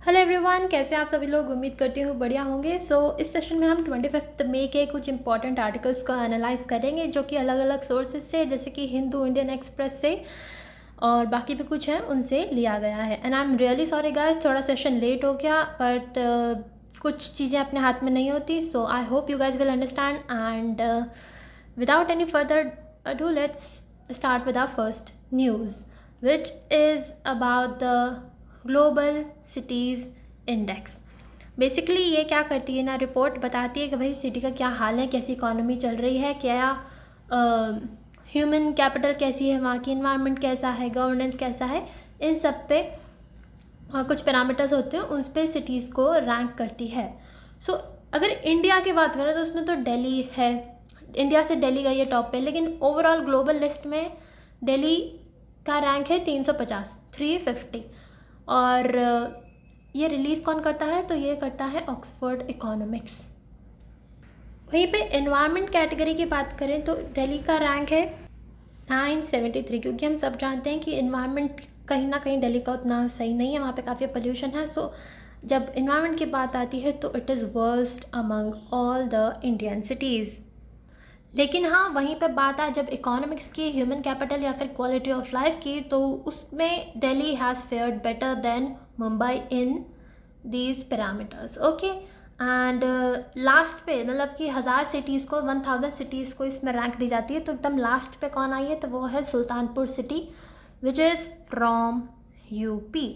Hello everyone, कैसे आप सभी लोग। उम्मीद करती हूँ बढ़िया होंगे। इस सेशन में हम 25 मई के कुछ इंपॉर्टेंट आर्टिकल्स को एनालाइज करेंगे जो कि अलग अलग सोर्सेज से, जैसे कि हिंदू इंडियन एक्सप्रेस से और बाकी भी कुछ हैं उनसे लिया गया है। And I am really sorry guys, थोड़ा सेशन लेट हो गया, बट कुछ चीज़ें अपने हाथ में नहीं होती। So I hope you guys will understand and without any further ado, let's start with our first news, which is about the global cities index. Basically ये क्या करती है ना, रिपोर्ट बताती है कि भाई सिटी का क्या हाल है, कैसी इकोनॉमी चल रही है, क्या ह्यूमन कैपिटल कैसी है, वहाँ की इन्वायरमेंट कैसा है, गवर्नेंस कैसा है, इन सब पे कुछ पैरामीटर्स होते हैं, उस पर सिटीज़ को रैंक करती है। अगर इंडिया की बात करें तो उसमें तो दिल्ली है, इंडिया से दिल्ली गई है टॉप पे, लेकिन ओवरऑल ग्लोबल लिस्ट में दिल्ली का रैंक है 350 और ये रिलीज़ कौन करता है, तो ये करता है ऑक्सफोर्ड इकोनॉमिक्स। वहीं पे एनवायरनमेंट कैटेगरी की बात करें तो दिल्ली का रैंक है 973, क्योंकि हम सब जानते हैं कि एनवायरनमेंट कहीं ना कहीं दिल्ली का उतना सही नहीं है, वहाँ पे काफ़ी पोल्यूशन है। जब एनवायरनमेंट की बात आती है तो it is worst among all the Indian cities. लेकिन हाँ, वहीं पे बात आए जब इकोनॉमिक्स की, ह्यूमन कैपिटल या फिर क्वालिटी ऑफ लाइफ की, तो उसमें Delhi has fared better than Mumbai in these parameters. Okay, and last पे, मतलब कि 1000 सिटीज़ को, 1000 सिटीज़ को इसमें रैंक दी जाती है, तो एकदम लास्ट पे कौन आई है, तो वो है Sultanpur city, which is from UP.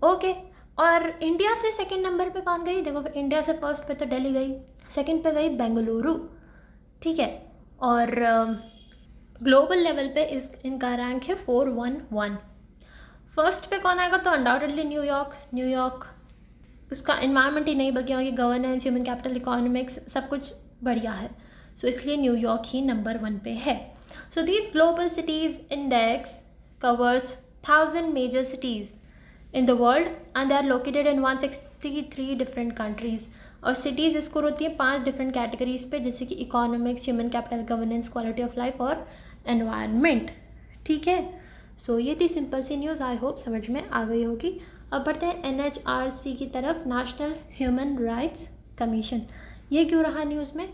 Okay, और इंडिया से सेकंड नंबर पे कौन गई, देखो इंडिया से फर्स्ट पे तो दिल्ली गई, सेकंड पे गई बेंगलुरु, ठीक है, और ग्लोबल लेवल पे इनका रैंक है 411। फर्स्ट पे कौन आएगा, तो अनडाउटेडली न्यूयॉर्क। उसका इन्वायरमेंट ही नहीं बल्कि वहाँ की गवर्नेंस, ह्यूमन कैपिटल, इकोनॉमिक्स सब कुछ बढ़िया है, इसलिए न्यूयॉर्क ही नंबर 1 पे है। This global cities index covers 1000 major cities in the world and they are located in 163 different countries। और सिटीज़ स्कोर होती है 5 डिफरेंट कैटेगरीज पे, जैसे कि economics, human capital, governance, quality of life और एनवायरनमेंट, ठीक है। ये थी सिंपल सी न्यूज़, आई होप समझ में आ गई होगी। अब बढ़ते हैं NHRC की तरफ, नेशनल ह्यूमन राइट्स कमीशन। ये क्यों रहा न्यूज़ में,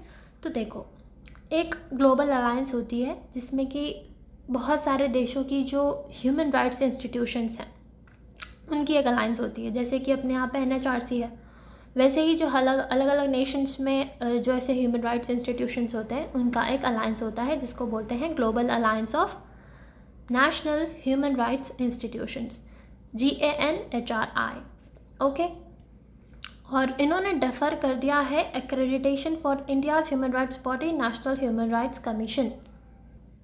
तो देखो, एक ग्लोबल अलायंस होती है जिसमें कि बहुत सारे देशों की जो ह्यूमन राइट्स इंस्टीट्यूशंस हैं उनकी एक अलायंस होती है। जैसे कि अपने यहाँ पे NHRC है, वैसे ही जो अलग अलग नेशंस में जो ऐसे ह्यूमन राइट्स इंस्टीट्यूशंस होते हैं उनका एक अलायंस होता है जिसको बोलते हैं global alliance of national human rights institutions, GANHRI। Okay, और इन्होंने डेफर कर दिया है accreditation for India's human rights body, national human rights commission,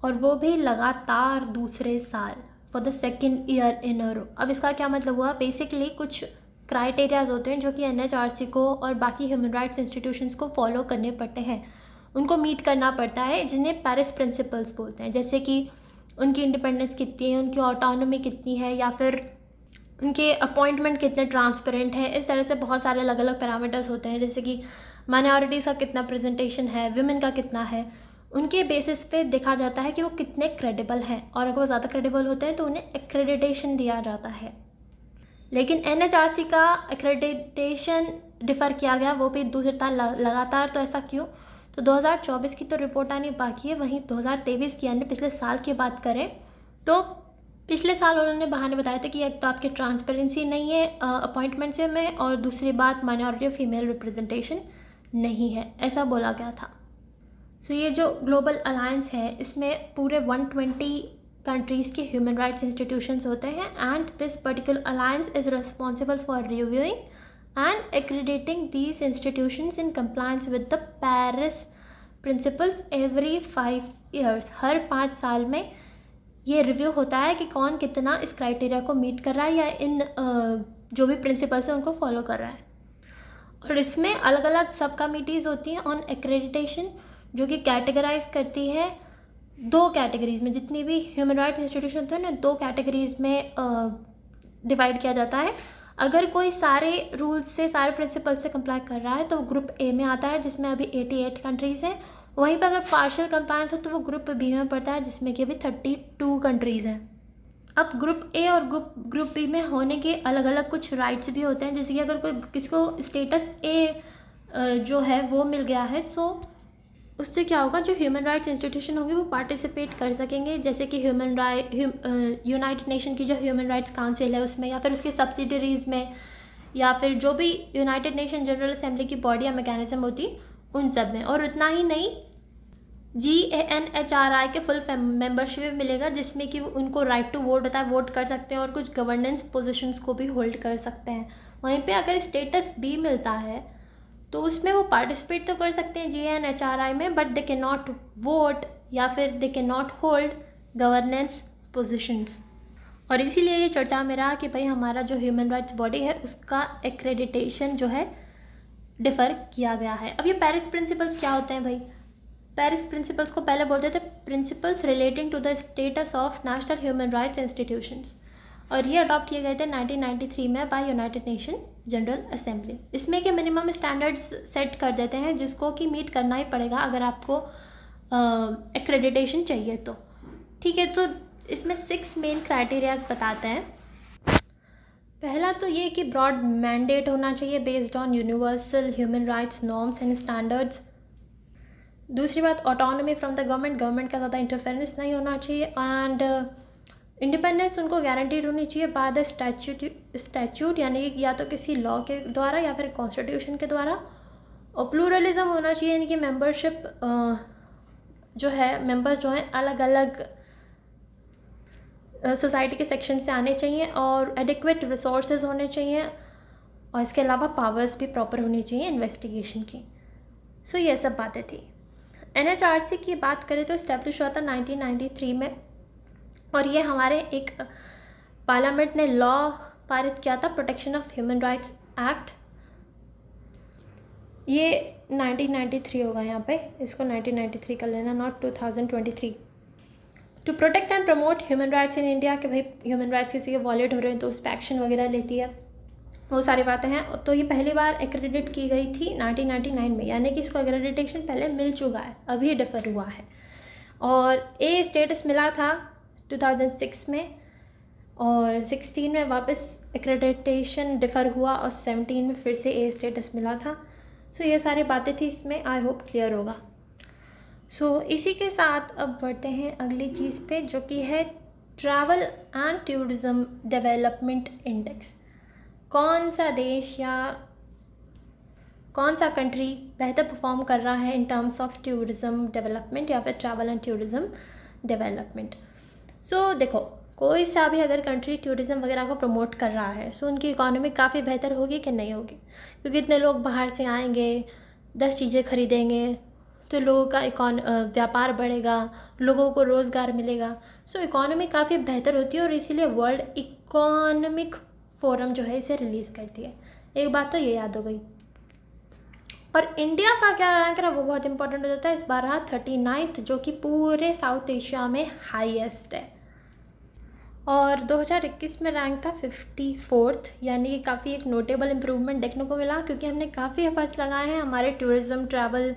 और वो भी लगातार दूसरे साल, for the second year in a row. अब इसका क्या मतलब हुआ, बेसिकली कुछ क्राइटेरियाज होते हैं जो कि NHRC को और बाकी ह्यूमन राइट्स इंस्टीट्यूशंस को फॉलो करने पड़ते हैं, उनको मीट करना पड़ता है, जिन्हें पेरिस प्रिंसिपल्स बोलते हैं। जैसे कि उनकी इंडिपेंडेंस कितनी है, उनकी ऑटोनॉमी कितनी है, या फिर उनके अपॉइंटमेंट कितने ट्रांसपेरेंट हैं। इस तरह से बहुत सारे अलग अलग पैरामीटर्स होते हैं, जैसे कि माइनॉरिटीज़ का कितना प्रेजेंटेशन है, विमेन का कितना है, उनके बेसिस पे देखा जाता है कि वो कितने क्रेडिबल हैं, और अगर वो ज़्यादा क्रेडिबल होते हैं तो उन्हें एक्रेडिटेशन दिया जाता है। लेकिन NHRC का एक्रेडिटेशन डिफ़र किया गया, वो भी दूसरे साल लगातार। तो ऐसा क्यों, तो 2024 की तो रिपोर्ट आनी बाकी है, वहीं 2023 की यानी पिछले साल की बात करें तो पिछले साल उन्होंने बहाने बताए थे कि एक तो आपकी ट्रांसपेरेंसी नहीं है अपॉइंटमेंट से में, और दूसरी बात माइनॉरिटी और फीमेल रिप्रेजेंटेशन नहीं है, ऐसा बोला गया था। ये जो ग्लोबल अलायंस है इसमें पूरे 120 कंट्रीज़ के ह्यूमन राइट्स इंस्टीट्यूशंस होते हैं, and this particular alliance is responsible for reviewing and accrediting these institutions in compliance with the Paris principles every 5 years. हर 5 साल में ये रिव्यू होता है कि कौन कितना इस क्राइटेरिया को मीट कर रहा है, या इन जो भी प्रिंसिपल्स हैं उनको फॉलो कर रहा है। और इसमें अलग अलग सब कमिटीज़ होती हैं ऑन एक्रेडिटेशन, जो कि कैटेगराइज करती है 2 कैटेगरीज़ में। जितनी भी ह्यूमन राइट्स इंस्टीट्यूशन होते हैं ना, 2 कैटेगरीज़ में डिवाइड किया जाता है। अगर कोई सारे रूल्स से, सारे प्रिंसिपल से कंप्लाई कर रहा है तो वो ग्रुप A में आता है, जिसमें अभी 88 कंट्रीज़ हैं। वहीं पर अगर पार्शियल कंप्लायंस हो तो वो ग्रुप B में पड़ता है, जिसमें कि अभी 32 कंट्रीज़ हैं। अब ग्रुप ए और ग्रुप बी में होने के अलग अलग कुछ राइट्स भी होते हैं, जैसे कि अगर कोई किसी को स्टेटस ए जो है वो मिल गया है, सो उससे क्या होगा, जो ह्यूमन राइट्स इंस्टीट्यूशन होंगे वो पार्टिसिपेट कर सकेंगे, जैसे कि यूनाइटेड नेशन की जो ह्यूमन राइट्स काउंसिल है उसमें, या फिर उसके सब्सिडरीज़ में, या फिर जो भी यूनाइटेड नेशन जनरल असेंबली की बॉडी या मैकेनिज्म होती उन सब में। और उतना ही नहीं, GANHRI के फुल मेंबरशिप मिलेगा, जिसमें कि उनको राइट टू वोट होता है, वोट कर सकते हैं और कुछ गवर्नेंस पोजीशंस को भी होल्ड कर सकते हैं। वहीं पे अगर स्टेटस बी मिलता है तो उसमें वो पार्टिसिपेट तो कर सकते हैं GANHRI में, but they can not vote या फिर they can not hold governance positions. और इसीलिए ये चर्चा में रहा कि भाई हमारा जो ह्यूमन राइट्स बॉडी है उसका एक्रेडिटेशन जो है डिफ़र किया गया है। अब ये पेरिस प्रिंसिपल्स क्या होते हैं भाई? पेरिस प्रिंसिपल्स को पहले बोलते थे principles relating to the status of national human rights institutions, और ये अडॉप्ट किए गए थे 1993 में by United Nation General Assembly. इसमें के मिनिमम स्टैंडर्ड्स सेट कर देते हैं जिसको कि मीट करना ही पड़ेगा अगर आपको एक्रेडिटेशन चाहिए तो। ठीक है, तो इसमें 6 मेन क्राइटेरियाज बताते हैं। पहला तो ये कि ब्रॉड मैंडेट होना चाहिए based on universal human rights norms and standards. दूसरी बात, ऑटोनॉमी फ्रॉम द गवर्नमेंट का ज़्यादा इंटरफेरेंस नहीं होना चाहिए, एंड इंडिपेंडेंस उनको गारंटीड होनी चाहिए बाय द स्टैच्यूट, यानी कि या तो किसी लॉ के द्वारा या फिर कॉन्स्टिट्यूशन के द्वारा। और प्लूरलिज्म होना चाहिए, यानी कि मेंबरशिप जो है, मेंबर्स जो हैं अलग अलग सोसाइटी के सेक्शन से आने चाहिए, और एडिक्वेट रिसोर्सेज होने चाहिए, और इसके अलावा पावर्स भी प्रॉपर होनी चाहिए इन्वेस्टिगेशन की। सो ये सब बातें थी। NHRC की बात करें तो इस्टेब्लिश हुआ था 1993 में, और ये हमारे एक पार्लियामेंट ने लॉ पारित किया था, protection of human rights act. ये 1993 होगा यहाँ पे, इसको 1993 कर लेना, not 2023। To protect and promote human rights in India, कि भाई ह्यूमन राइट्स किसी के वॉलेट हो रहे हैं तो उस पर एक्शन वगैरह लेती है, वो सारी बातें हैं। तो ये पहली बार एक्रेडिट की गई थी 1999 में, यानी कि इसको एक्रेडिटेशन पहले मिल चुका है, अभी डिफ़र हुआ है। और ए स्टेटस मिला था 2006 में, और 16 में वापस एक्रेडिटेशन डिफ़र हुआ, और 17 में फिर से ए स्टेटस मिला था। सो ये सारी बातें थी इसमें, आई होप क्लियर होगा। सो इसी के साथ अब बढ़ते हैं अगली चीज़ पे, जो कि है travel and tourism development index. कौन सा देश या कौन सा कंट्री बेहतर परफॉर्म कर रहा है in terms of tourism development या फिर ट्रैवल एंड टूरिज़्म डेवलपमेंट। सो देखो, कोई सा भी अगर कंट्री टूरिज़्म वगैरह को प्रमोट कर रहा है, सो उनकी इकोनॉमी काफ़ी बेहतर होगी कि नहीं होगी, क्योंकि इतने लोग बाहर से आएंगे, 10 चीज़ें खरीदेंगे, तो लोगों का व्यापार बढ़ेगा, लोगों को रोज़गार मिलेगा। सो इकोनॉमी काफ़ी बेहतर होती है, और इसीलिए वर्ल्ड इकोनॉमिक फोरम जो है इसे रिलीज़ करती है। एक बात तो ये याद हो गई। और इंडिया का क्या रैंक रहा वो बहुत इंपॉर्टेंट हो जाता है। इस बार रहा 39th, जो कि पूरे साउथ एशिया में हाईएस्ट है। और 2021 में रैंक था 54th, यानी कि काफ़ी एक नोटेबल इम्प्रूवमेंट देखने को मिला, क्योंकि हमने काफ़ी एफर्ट्स लगाए हैं हमारे टूरिज़्म ट्रैवल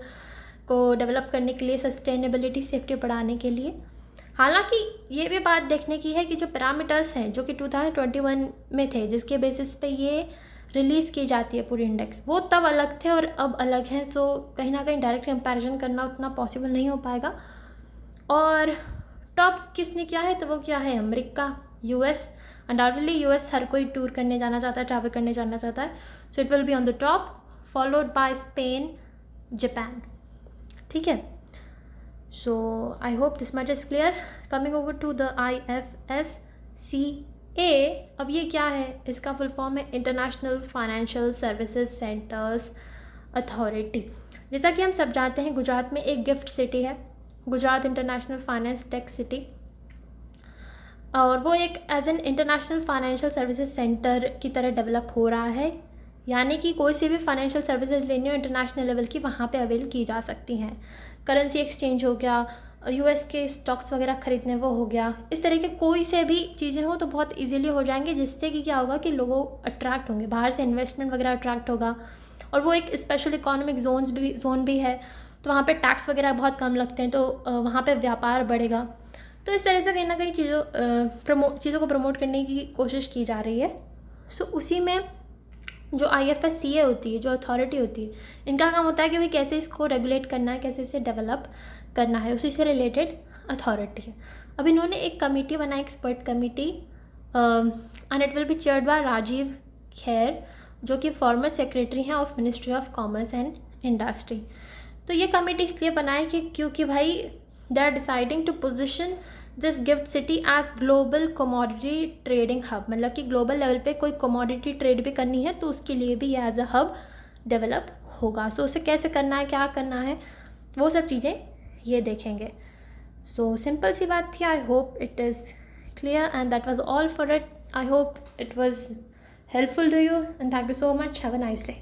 को डेवलप करने के लिए, सस्टेनेबिलिटी सेफ्टी बढ़ाने के लिए। हालांकि ये भी बात देखने की है कि जो पैरामीटर्स हैं जो कि 2021 में थे, जिसके बेसिस पे ये रिलीज़ की जाती है पूरी इंडेक्स, वो तब अलग थे और अब अलग हैं। तो कहीं ना कहीं डायरेक्ट कंपैरिजन करना उतना पॉसिबल नहीं हो पाएगा। और टॉप किसने किया है, तो वो क्या है, अमेरिका, US। अनडाउटेडली US हर कोई टूर करने जाना चाहता है, ट्रैवल करने जाना चाहता है, so it will be on the top, followed by Spain, Japan. ठीक है, so I hope this much is clear. Coming over to the IFSCA, अब ये क्या है, इसका फुल फॉर्म है international financial services centres authority. जैसा कि हम सब जानते हैं, गुजरात में एक गिफ्ट सिटी है, Gujarat international finance tech city, और वो एक as an international financial services centre की तरह डेवलप हो रहा है। यानी कि कोई सी भी फाइनेंशियल सर्विसेज लेनी हो इंटरनेशनल लेवल की, वहाँ पे अवेल की जा सकती हैं। करेंसी एक्सचेंज हो गया, US के स्टॉक्स वगैरह खरीदने वो हो गया, इस तरह के कोई से भी चीज़ें हो तो बहुत इजीली हो जाएंगे, जिससे कि क्या होगा कि लोगों अट्रैक्ट होंगे, बाहर से इन्वेस्टमेंट वगैरह अट्रैक्ट होगा। और वो एक स्पेशल इकोनॉमिक जोन भी है, तो वहाँ पे टैक्स वगैरह बहुत कम लगते हैं, तो वहाँ पे व्यापार बढ़ेगा। तो इस तरह से कहीं ना कहीं चीज़ों को प्रमोट करने की कोशिश की जा रही है। सो उसी में जो IFSCA होती है, जो अथॉरिटी होती है, इनका काम होता है कि भाई कैसे इसको रेगुलेट करना है, कैसे इसे डेवलप करना है, उसी से रिलेटेड अथॉरिटी है। अब इन्होंने एक कमेटी बनाई, expert committee, and it will be chaired by Rajiv Khair, जो कि फॉर्मर सेक्रेटरी हैं of ministry of commerce and industry. तो ये कमेटी इसलिए बनाई कि क्योंकि भाई they are deciding to position this gift city as global commodity trading hub, मतलब कि ग्लोबल लेवल पे कोई कमोडिटी ट्रेड भी करनी है तो उसके लिए भी ये एज अ हब डेवलप होगा। सो उसे कैसे करना है, क्या करना है, वो सब चीज़ें ये देखेंगे। सो सिंपल सी बात थी। I hope it is clear and that was all for it. I hope it was helpful to you and thank you so much. Have a nice day.